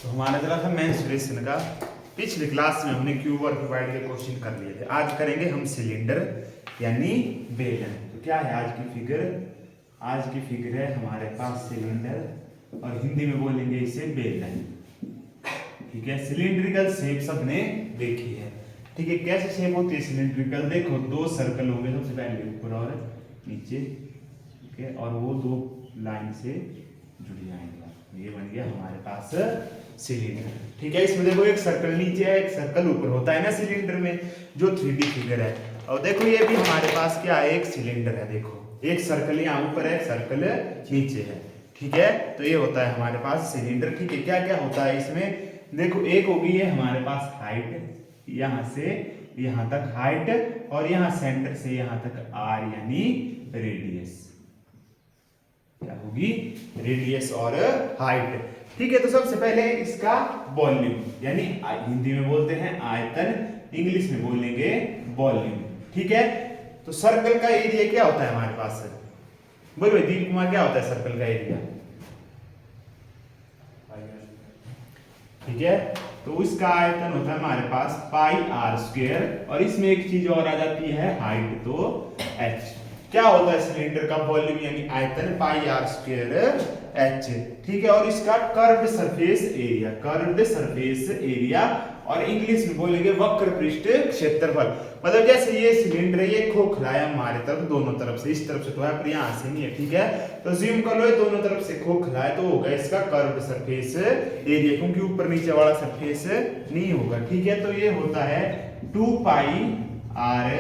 तो हमारा चला था मेंसुरेशन का। पिछले क्लास में हमने क्यूब और क्यूबॉइड के क्वेश्चन कर लिए थे। आज करेंगे हम सिलेंडर यानी बेलन। तो क्या है आज की फिगर? आज की फिगर है हमारे पास सिलेंडर और हिंदी में बोलेंगे इसे बेलन। ठीक है, सिलिंड्रिकल शेप सबने देखी है। ठीक है, कैसे शेप होती है सिलिंड्रिकल? देखो दो सर्कल होंगे, सबसे पहले ऊपर और नीचे। ठीक है, और वो दो लाइन से जुड़ जाएंगे। ये बन गया हमारे पास सिलेंडर। ठीक है, इसमें देखो एक सर्कल नीचे है, एक सर्कल ऊपर होता है ना सिलेंडर में, जो 3D फिगर है। और देखो ये भी हमारे पास क्या है, एक सिलेंडर है। देखो एक सर्कल यहाँ ऊपर है, एक सर्कल नीचे है। ठीक है, तो ये होता है हमारे पास सिलेंडर। ठीक है, क्या क्या होता है इसमें? देखो एक होगी है हमारे पास हाइट, यहां से यहां तक हाइट, और यहां सेंटर से यहां तक आर यानी रेडियस। क्या होगी? रेडियस और हाइट। ठीक है, तो सबसे पहले इसका वॉल्यूम यानी हिंदी में बोलते हैं आयतन, इंग्लिश में बोलेंगे वॉल्यूम। ठीक है, तो सर्कल का एरिया क्या होता है हमारे पास? बोलो भाई दीप कुमार, क्या होता है सर्कल का एरिया? ठीक है, तो इसका आयतन होता है हमारे पास पाई आर स्क्वायर, और इसमें एक चीज और आ जाती है हाइट, तो एच। क्या होता है सिलेंडर का वॉल्यूम यानी आयतन? पाई आर स्क्वायर एच। ठीक है, और इसका curved surface area, curved surface area, और इंग्लिश में बोलेंगे वक्र पृष्ठ क्षेत्रफल। मतलब जैसे ये सिलेंडर है, ये खोखला है हमारे तरफ, दोनों तरफ से, इस तरफ से तो है पर यहां से नहीं है। ठीक है, तो ज्यूम कर लो दोनों तरफ से खोखला है, तो होगा इसका कर्व्ड सरफेस एरिया, क्योंकि ऊपर नीचे वाला सरफेस नहीं होगा। ठीक है, तो ये होता है 2 pi R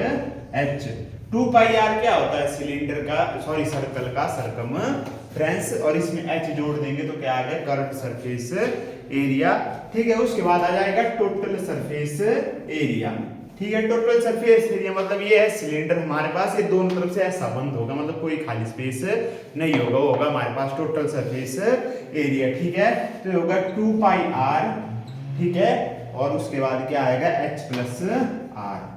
H. 2 pi are क्या होता है सिलेंडर का, सॉरी सर्कल का सरकमफ्रेंस, और इसमें एच जोड़ देंगे तो क्या आ गया? Curved surface area. ठीक है, उसके बाद आ जाएगा टोटल सरफेस एरिया। ठीक है, टोटल सरफेस एरिया मतलब ये है सिलेंडर हमारे पास, ये दोनों तरफ से ऐसा बंद होगा, मतलब कोई खाली स्पेस नहीं होगा, वो होगा हमारे पास टोटल सरफेस एरिया। ठीक है, तो ये होगा 2 पाई आर। ठीक है, और उसके बाद क्या आएगा? H plus R.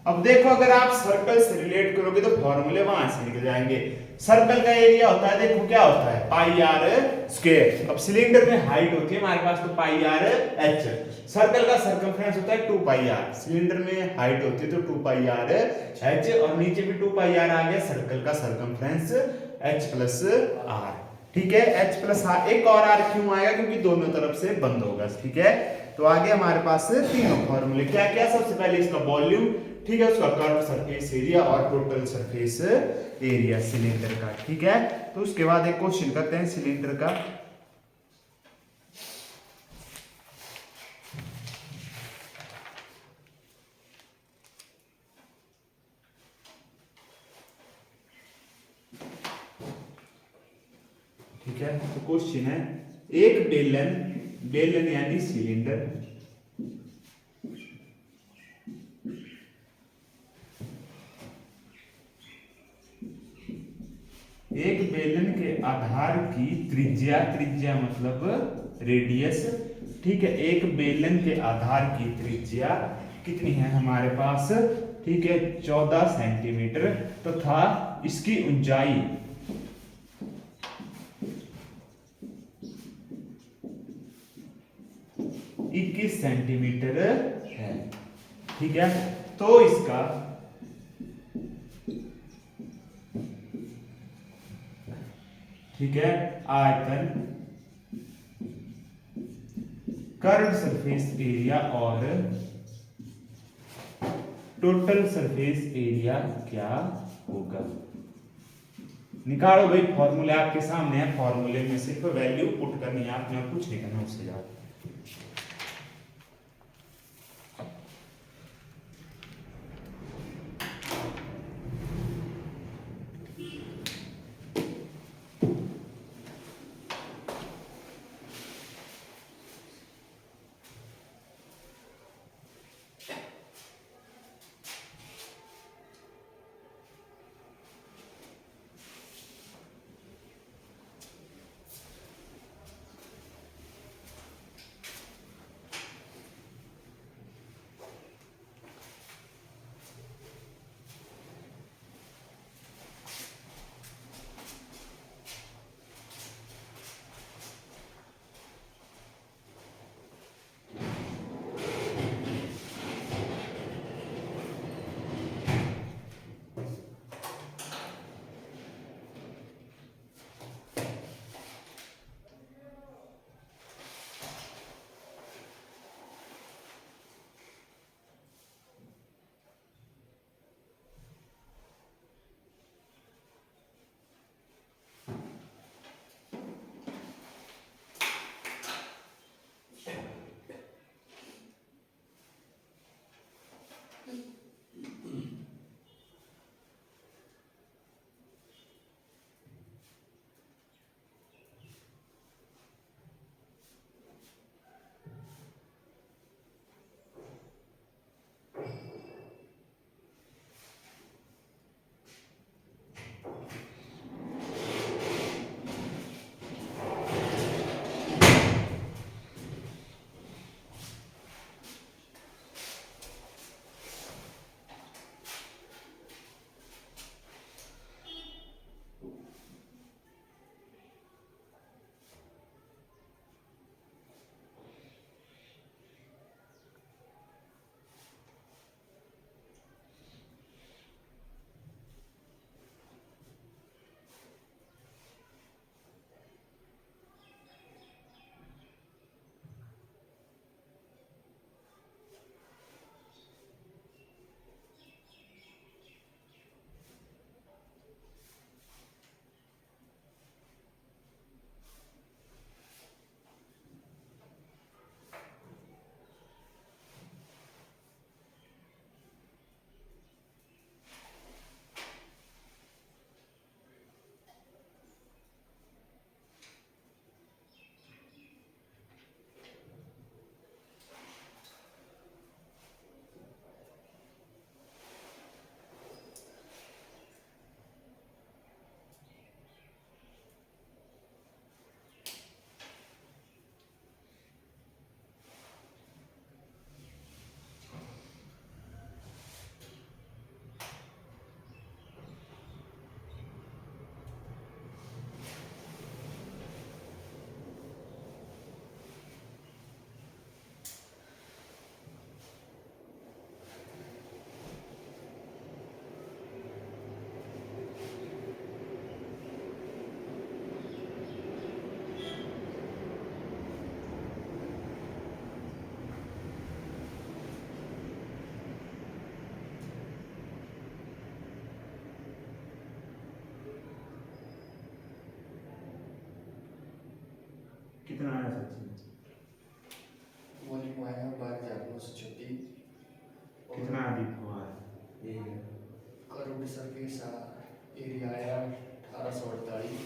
अब देखो अगर आप सर्कल से रिलेट करोगे तो फॉर्मूले वहां से निकल जाएंगे। सर्कल का एरिया होता है, देखो क्या होता है? Pi R square. अब सिलेंडर में हाइट होती है हमारे पास तो पाई आर एच। सर्कल का सर्कमफ्रेंस होता है 2 पाई आर। सिलेंडर में हाइट होती है तो 2 पाई आर एच, और नीचे भी 2 पाई आर आ गया, सर्कल का सर्कमफ्रेंस एच प्लस आर। ठीक है, एच प्लस आर। एक और आर क्यों आएगा? क्योंकि दोनों तरफ से बंद होगा। ठीक है, तो आगे हमारे पास तीनों फॉर्मूले क्या क्या? सबसे पहले इसका वॉल्यूम, ठीक है, उसका कर्व सरफेस एरिया और टोटल सरफेस एरिया सिलेंडर का। ठीक है, तो उसके बाद एक क्वेश्चन करते हैं सिलेंडर का। ठीक है, तो क्वेश्चन है एक बेलन, बेलन यानी सिलेंडर, एक बेलन के आधार की त्रिज्या, त्रिज्या मतलब रेडियस। ठीक है, एक बेलन के आधार की त्रिज्या कितनी है हमारे पास? ठीक है, 14 सेंटीमीटर, तथा इसकी ऊंचाई 21 सेंटीमीटर है। ठीक है, तो इसका ठीक है आयतन, कर्व्ड सरफेस एरिया और टोटल सरफेस एरिया क्या होगा? निकालो भाई, फॉर्मूले आपके सामने है, फॉर्मूले में सिर्फ वैल्यू पुट करनी है, आपने कुछ नहीं करना उससे ज्यादा। कितना आया सचिन? वॉल्यूम आया 12,936। कितना अधिक हुआ है? कर्व्ड सरफेस एरिया आया 1848।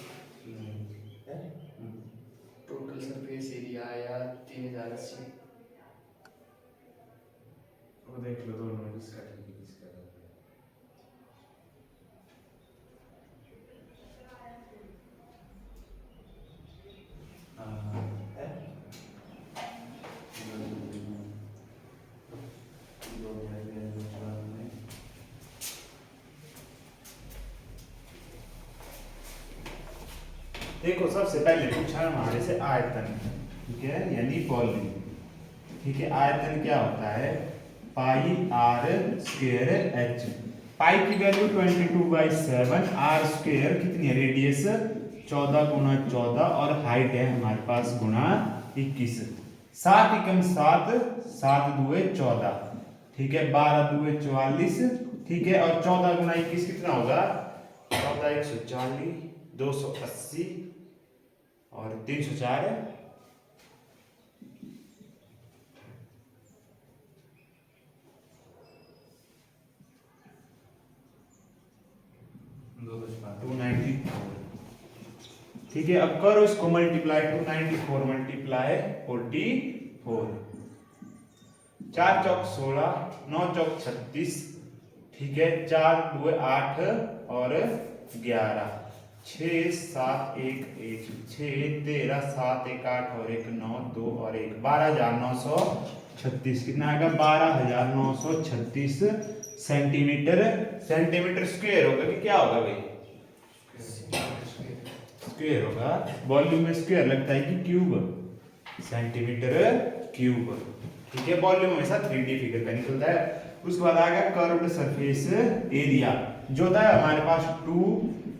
टोटल सरफेस एरिया आया 3080। वो देख लो दोनों किसका ठीक है किसका गलत है। देखो सबसे पहले पूछा हमारे से आयतन, ठीक है, यानी वॉल्यूम। ठीक है, आयतन क्या होता है? Pi R square H. पाई की वैल्यू 22/7, आर स्क्वायर कितनी है? रेडियस 14 × 14 और हाइट है हमारे पास गुणा 21। 7 एकम 7, 7 दूए 14, ठीक है, 12 दूए 44, ठीक है, और 14 × 21 कितना होगा? 14 140, 280 और 304 है। ठीक है, अब करो इसको मल्टीप्लाई। 294 मल्टीप्लाई 44, 4 चौक 16, 9 चौक 36, ठीक है, 4 2 8 और 11, 6 7 1 1 6 13 7 1 8 और 1 9 2 और 1 12,936। कितना आएगा? 12,936 सेंटीमीटर। सेंटीमीटर स्क्वायर होगा कि क्या होगा भाई? स्क्वायर होगा। वॉल्यूम में स्क्वायर लगता है कि क्यूब? Centimetre cube. ठीक है, वॉल्यूम हमेशा 3D फिगर का निकलता है। उसके बाद आ गया कर्व्ड सरफेस एरिया, जो था हमारे पास 2,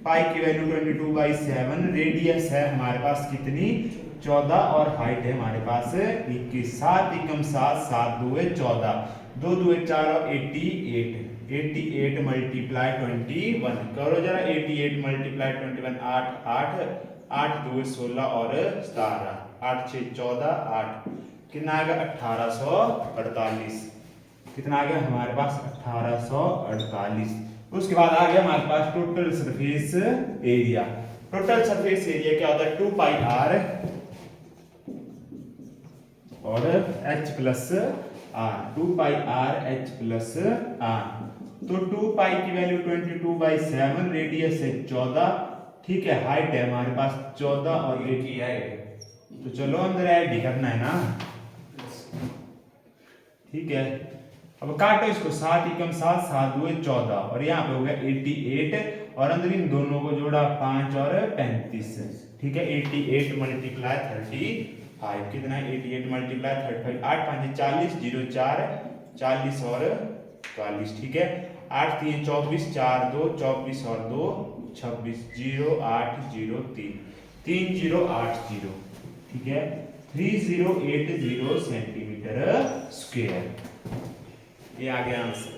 पाई की वैल्यू 22/7, रेडियस है हमारे पास कितनी? 14 और हाइट है हमारे पास 21। 7 एकम 7, 7 दूए 14, 2 दूए 4 और 88, 88 मल्टीप्लाई 21 करो जरा। 88 मल्टीप्लाई 21 8 8 8 दूए 16 और 17, 8 6 14, 8 कितना आ गया? 1848। कितना आ गया हमारे पास? 1848। उसके बाद आ गया हमारे पास total surface area. Total surface area क्या होता है? 2 पाई आर और h plus R, 2 pi R h plus R. तो 2 पाई की वैल्यू 22/7, रेडियस है 14, ठीक है, हाइट है हमारे पास 14 और 1 की हाइट। तो चलो अंदर ऐड ही करना है ना, ठीक है। अब काटो इसको, 7 एकम 7, 7 दूए 14 और यहाँ पे हो गया 88 और अंदर इन दोनों को जोड़ा 5 और 35, ठीक है। 88 मल्टीप्लाई 35 कितना है? 88 मल्टीप्लाई 35, 8 5 40, 0 4 40 और 44, ठीक है। 8 3 24, 4 2 24 और 2 26, 0 8 0 3 3080, ठीक है, 3080 सेंटीमीटर स्क्वायर। ये आ गया आंसर।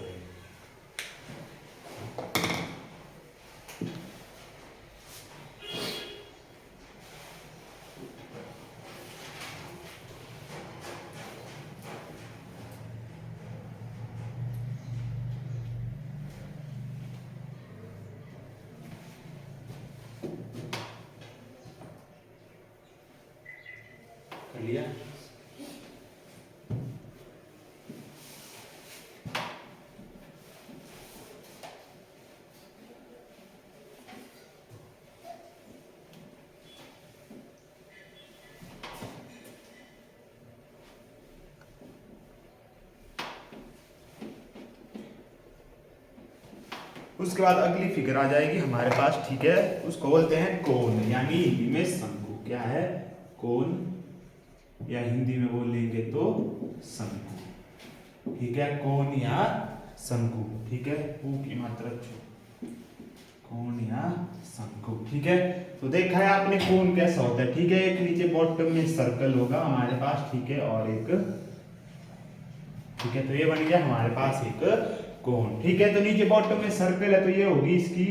कर लिया? उसके बाद अगली फिगर आ जाएगी हमारे पास, ठीक है, उसको बोलते हैं कोन, यानी हिंदी में शंकु। क्या है? कोन, या हिंदी में बोलेंगे तो शंकु, ठीक है, कोन या शंकु, ठीक है, कु की मात्रा कोन या शंकु, ठीक है। तो देखा है आपने कोन कैसा होता है, ठीक है। एक नीचे बॉटम में सर्कल होगा हमारे पास, ठीक है, और एक, ठीक है, तो ये बन गया हमारे पास एक कोन, ठीक है। तो नीचे बॉटम में सर्कल है तो ये होगी इसकी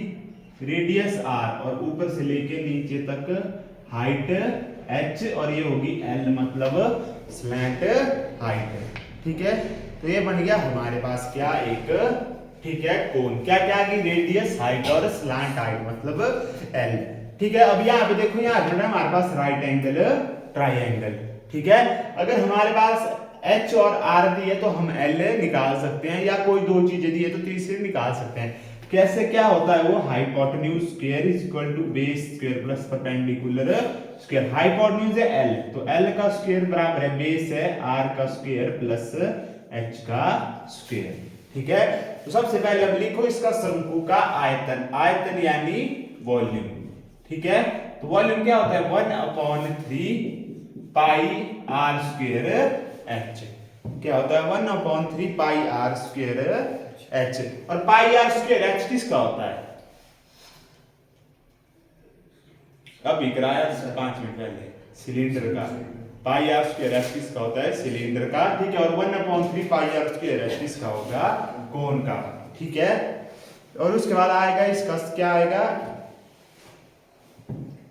रेडियस r और ऊपर से लेके नीचे तक हाइट h और ये होगी l मतलब स्लैंट हाइट। ठीक है, तो ये बन गया हमारे पास क्या एक, ठीक है, कोन। क्या क्या की रेडियस, हाइट और स्लैंट हाइट मतलब l। ठीक है, अब यहाँ पे देखो, यहाँ जो है हमारे पास राइट एंगल ट्राइंगल। ठीक है, अगर हमारे पास h और r दी है तो हम l निकाल सकते हैं, या कोई दो चीजें दी है तो तीसरी निकाल सकते हैं। कैसे क्या होता है वो, hypotenuse square is equal to base square plus perpendicular square. Hypotenuse है l, तो l का स्क्वायर बराबर है बेस है r का स्क्वायर प्लस h का स्क्वायर। ठीक है, तो सबसे पहले अब लिखो इसका शंकु का आयतन, आयतन यानी वॉल्यूम। ठीक है, तो वॉल्यूम क्या होता है, 1/3 पाई r स्क्वायर h। क्या होता है 1/3 पाई r स्क्वायर h, और पाई r स्क्वायर h किसका होता है, अभी कराया 5 मिनट पहले, सिलेंडर का। पाई r स्क्वायर h किसका होता है, सिलेंडर का। ठीक है, और 1/3 पाई r स्क्वायर h किसका होगा, कोन का। ठीक है, और उसके बाद आएगा इसका क्या आएगा,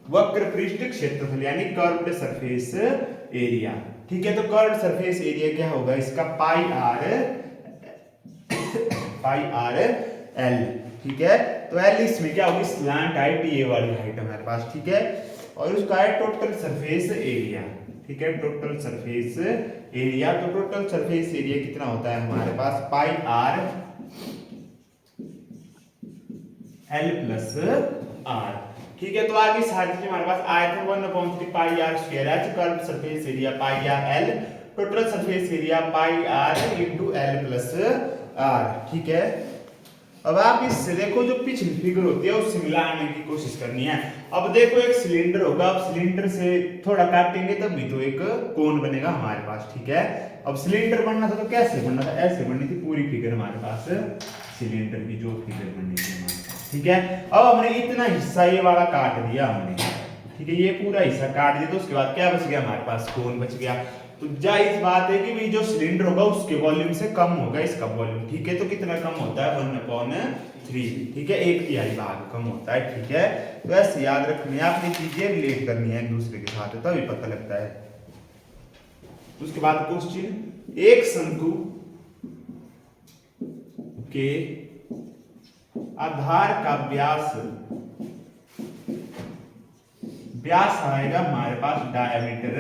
वक्र पृष्ठ क्षेत्रफल यानी कर्व्ड सरफेस एरिया। ठीक है, तो कर्व्ड सरफेस एरिया क्या होगा इसका, पाई आर एल। ठीक है, तो एल इसमें क्या होगी, स्लैंट हाइट, ये वाली हाइट हमारे पास। ठीक है, और उसका है टोटल सरफेस एरिया। ठीक है, टोटल सरफेस एरिया, तो टोटल सरफेस एरिया कितना होता है हमारे पास, पाई आर एल प्लस आर। ठीक है, तो आगे सारी चीजें हमारे पास, आयतन 1/3 pi R square h, curve surface area pi R L, total surface area pi R into L plus R. ठीक है, अब आप इससे देखो जो पिछली फिगर होती है उससे मिलाने की कोशिश करनी है। अब देखो एक सिलेंडर होगा, अब सिलेंडर से थोड़ा काटेंगे तब भी तो एक कोन बनेगा हमारे पास। ठीक है, अब सिलेंडर बनना था तो कैसे बनना था, ऐसे बननी थी पूरी फिगर हमारे पास, सिलेंडर की जो फिगर बननी थी हमारे पास। ठीक है, अब हमने इतना हिस्सा ये वाला काट दिया हमने। ठीक है, ये पूरा हिस्सा काट दिया, तो उसके बाद क्या बच गया हमारे पास, कोन बच गया। तो जायज बात है कि भाई जो सिलेंडर होगा उसके वॉल्यूम से कम होगा इसका वॉल्यूम। ठीक है, तो कितना कम होता है, 1/3। ठीक है, 1/3 भाग कम होता है। ठीक है, तो ऐसे याद रखनी है, आपने चीजें रिलेट करनी है एक दूसरे के साथ, तभी पता लगता है। उसके बाद क्वेश्चन, एक शंकु के आधार का व्यास, व्यास आएगा हमारे पास डायमीटर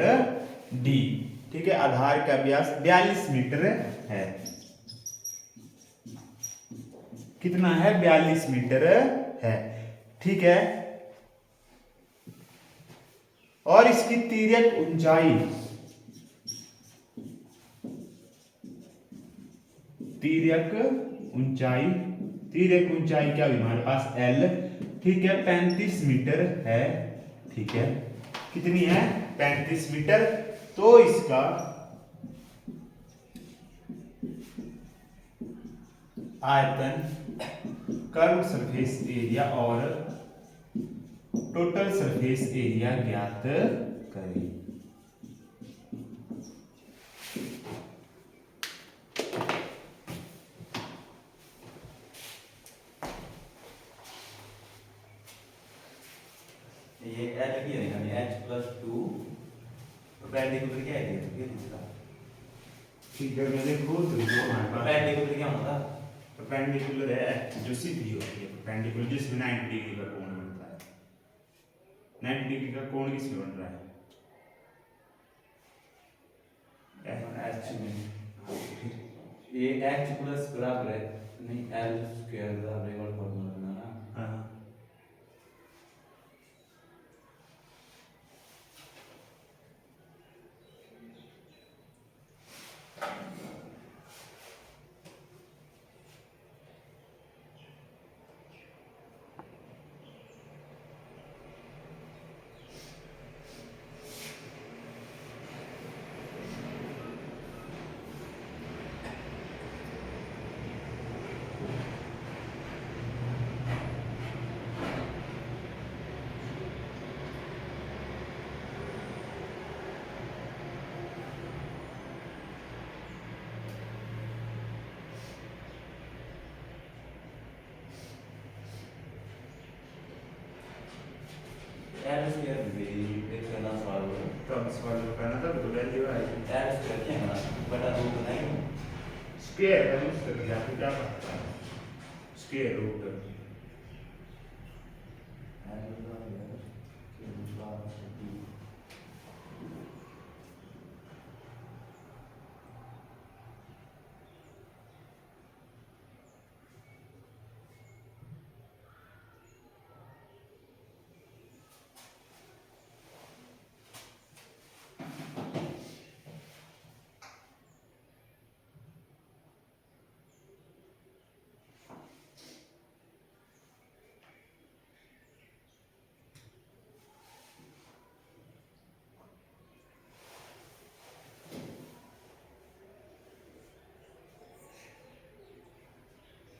d। ठीक है, आधार का व्यास 42 मीटर है। कितना है, 42 मीटर है। ठीक है, और इसकी तिर्यक ऊंचाई, तिर्यक ऊंचाई क्या हुई हमारे पास, l। ठीक है, 35 मीटर है। ठीक है, कितनी है, 35 मीटर। तो इसका आयतन, कर्व सरफेस एरिया और टोटल सरफेस एरिया ज्ञात करें। ये एल की है ना, h+2 परपेंडिकुलर क्या है ये दूसरा, फिगर में देखो तो जो हमारे पास परपेंडिकुलर क्या होता है, परपेंडिकुलर है जो सीधी होती है, परपेंडिकुलर जिसमें 90 डिग्री का कोण बनता है। 90 डिग्री का कोण किसमें बन रहा है, h में। ये h प्लस बराबर है नहीं, l स्क्वायर बराबर है, और फॉर्मूला बनाना। हाँ, l स्क्वायर भी वैल्यू आएगी एल स्क्वायर क्या है बटा रूट नहीं स्क्वायर का यूज कर दिया तो क्या पता है स्क्वायर रूट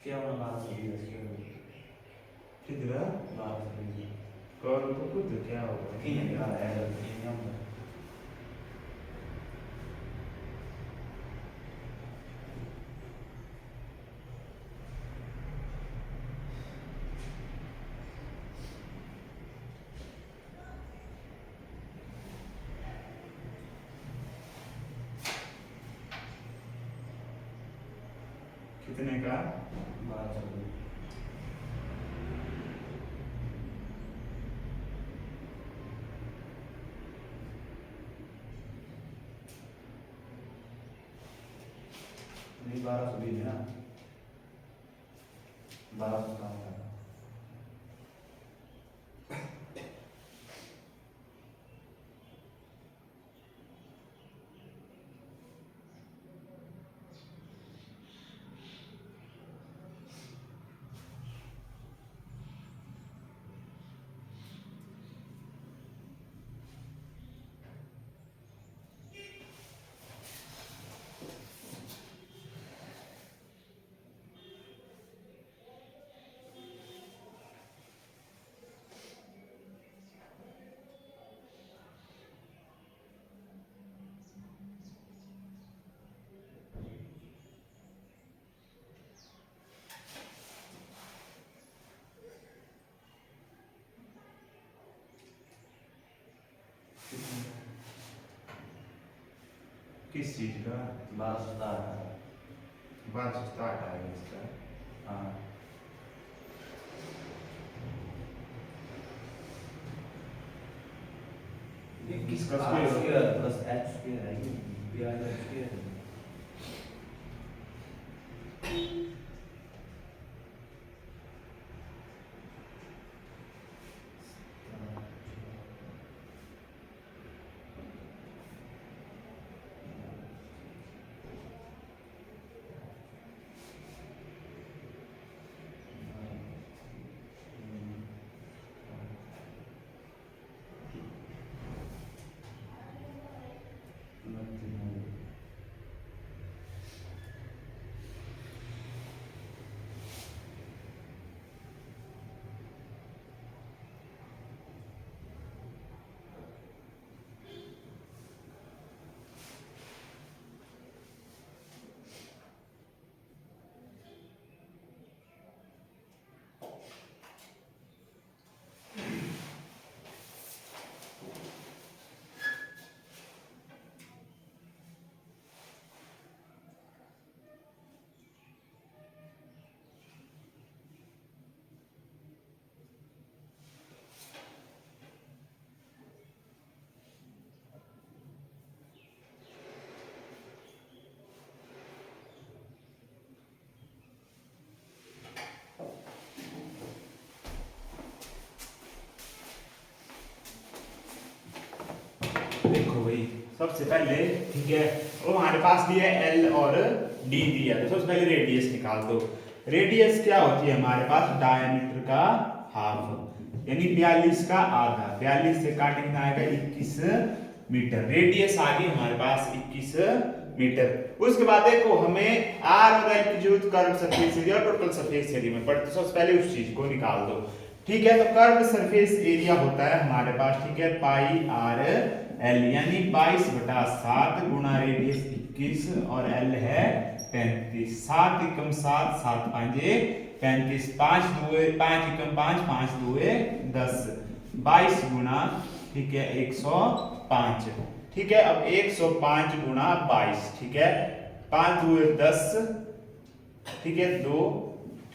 क्या होना बात सही है किधर बात सही है करो तो खुद क्या होगा ठीक है यार एल ये नंबर कितने का बात सही नहीं 1220 है ना 1207 है किस चीज का 1207 है बात स्टार्ट आएगा इसका हाँ किसका स्क्वायर प्लस एच स्क्वायर है ये बी आर स्क्वायर है देखो भाई सबसे पहले ठीक है वो हमारे पास दिया है एल और डी दिया तो सबसे पहले रेडियस निकाल दो रेडियस क्या होती है हमारे पास डायमीटर का हाफ यानी 42 का आधा 42 से काट कितना आएगा 21 मीटर रेडियस आ गई हमारे पास 21 मीटर उसके बाद देखो हमें आर और एल की जरूरत कर्व सरफेस एरिया और टोटल सरफेस एरिया में पड़ती है सबसे पहले उस चीज को निकाल दो ठीक है तो कर्व सरफेस एरिया होता है हमारे पास ठीक है पाई आर एल यानी 22/7 गुणा रेडियस 21 और एल है 35 7 एकम 7 7 5 35 5 2 5 एकम 5 5 2 10 22 गुणा ठीक है 105 ठीक है। अब 105 गुणा 22, ठीक है, 5 दूर 10, ठीक है, 2,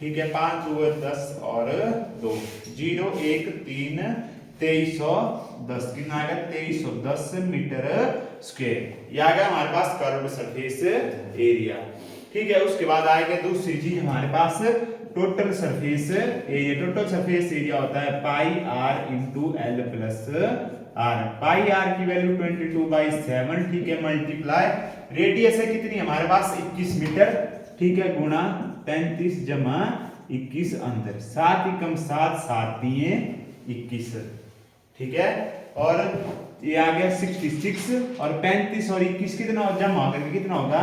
ठीक है, 5 दूर 10 और 2, 0 1 3 2310, कितना आएगा 2310 मीटर स्क्वायर। ये आ गया हमारे पास कर्व्ड सरफेस एरिया, ठीक है। उसके बाद आएगा दूसरी चीज हमारे पास total surface area. Total surface area होता है pi R into L plus R. Pi R की वैल्यू 22/7, ठीक है, मल्टीप्लाई रेडियस है कितनी हमारे पास 21 मीटर, ठीक है, गुणा 35 जमा 21 अंदर, 7 एकम 7 7 दिए 21, ठीक है। और ये आ गया 66 और 35 और 21 कितना जमा करके कितना होगा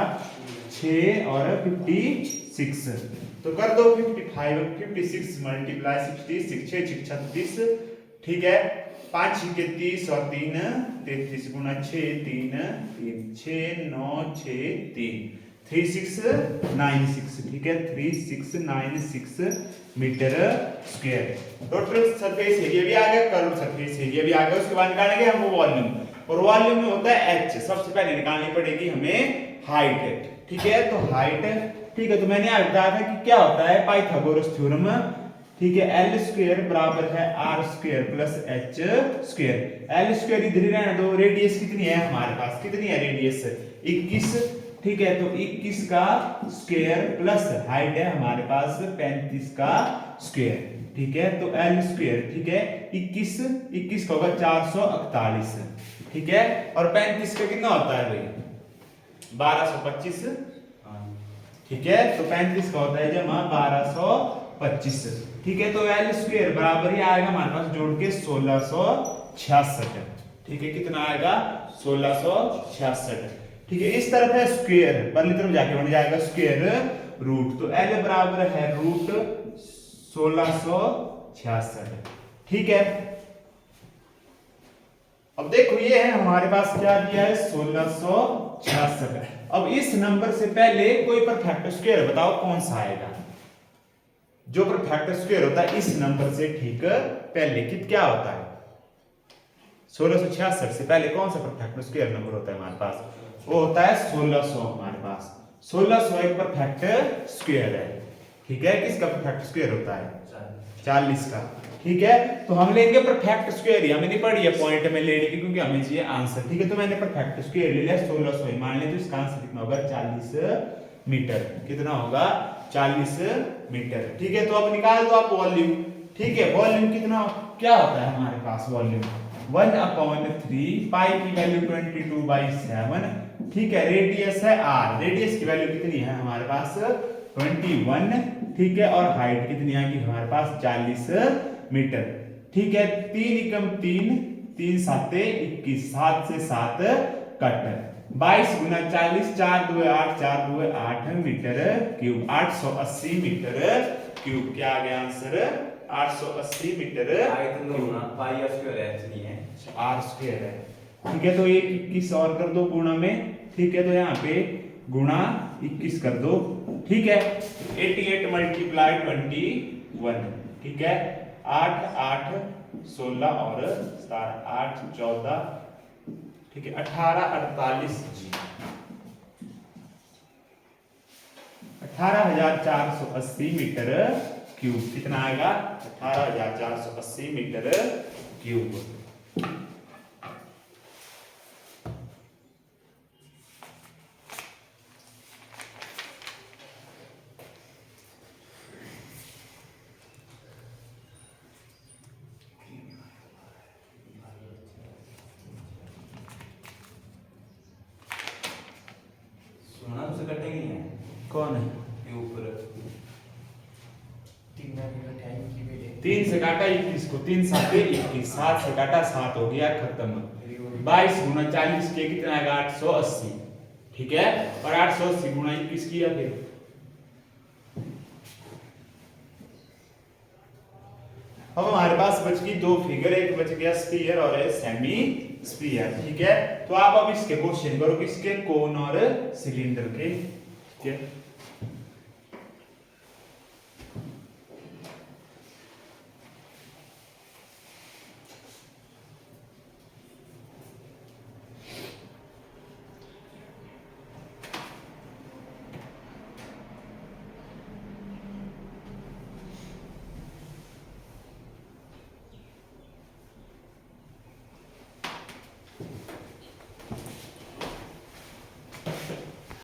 6 और 56। तो कर दो 56 मल्टीप्लाई 66, 6 36, ठीक है, 5 के 30 और 3 33 गुना 6 3 3 6 9 6 3 3696, ठीक है, 3696 metre square. Total surface area भी आ गया, कर्व सरफेस एरिया भी आ गया। उसके बाद निकालेंगे हम वो वॉल्यूम, और वॉल्यूम में होता है h। सबसे पहले निकालनी पड़ेगी हमें हाइट, ठीक है। तो हाइट, ठीक है, तो मैंने आज बताया था कि क्या होता है पाइथागोरस थ्योरम, ठीक है, एल स्क्वायर बराबर है R square plus H square. L square इधर ही रहने दो, रेडियस कितनी है हमारे पास, कितनी है रेडियस 21, ठीक है, तो 21 का स्क्वायर प्लस हाइट है हमारे पास 35 का स्क्वायर, ठीक है। तो एल स्क्वायर, ठीक है, 21 का होगा 448, ठीक है, और 35 का कितना होता है भाई 1225, ठीक है। तो 35 का होता है जमा 1225, ठीक है। तो एल स्क्वायर बराबर ही आएगा हमारे पास जोड़ के 1666, ठीक है, कितना आएगा 1666, ठीक है। इस तरफ है स्क्वायर, परली तरफ जाके बन जाएगा स्क्वायर रूट, तो एल बराबर है रूट 1666, ठीक है। अब देखो ये है हमारे पास क्या दिया है 1666। अब इस नंबर से पहले कोई परफेक्ट स्क्वायर बताओ कौन सा आएगा। जो परफेक्ट स्क्वायर होता है इस नंबर से ठीक पहले क्या होता है 1666 से पहले कौन सा परफेक्ट स्क्वायर नंबर होता है हमारे पास, वो होता है 1600। हमारे पास 1600 एक परफेक्ट स्क्वायर है, ठीक है। किसका परफेक्ट स्क्वायर होता है 40 का, ठीक है। तो हम लेंगे परफेक्ट स्क्वायर ही, हमें नहीं पड़ी है पॉइंट में लेने की क्योंकि हमें चाहिए आंसर, ठीक है। तो मैंने परफेक्ट स्क्वायर ले लिया 1600 ही मान लिया, तो इसका आंसर कितना होगा 40 मीटर, कितना होगा 40 मीटर, ठीक है। तो अब निकाल दो आप वॉल्यूम, ठीक है। वॉल्यूम कितना क्या होता है हमारे पास वॉल्यूम 1/3, पाई की वैल्यू 22/7, ठीक है। रेडियस है r, रेडियस की वैल्यू कितनी है हमारे पास 21, ठीक है, और हाइट कितनी आएगी हमारे पास 40 मीटर, ठीक है। 3 एकम 3 3 7 21, 7 से 7 कट, 22 गुना 40, 4 2 8, 4 2 8 मीटर क्यूब, 880 मीटर क्यूब। क्या आ गया answer 880 metre pi square H नहीं है, आर स्क्वायर है, ठीक है। तो ये 21 और कर दो गुणा में, ठीक है, तो यहाँ पे गुणा 21 कर दो, ठीक है। 88 मल्टीप्लाई 21, ठीक है, 8 8 16 और 8 14, ठीक है, 18 48 18480 मीटर क्यूब, कितना आएगा 18480 मीटर क्यूब। कटेंगे हैं कौन है ये ऊपर 3 से काटा 21 को, 3 7 21, 7 से काटा 7 हो गया खत्म। 22 गुना 40 के कितना आएगा 880, ठीक है, और 880 गुना 21 किया फिर अब हमारे पास बच गई दो फिगर, एक बच गया स्फीयर और सेमी स्फीयर, ठीक है। तो आप अब इसके क्वेश्चन करो किसके कोन और सिलेंडर के, ठीक है।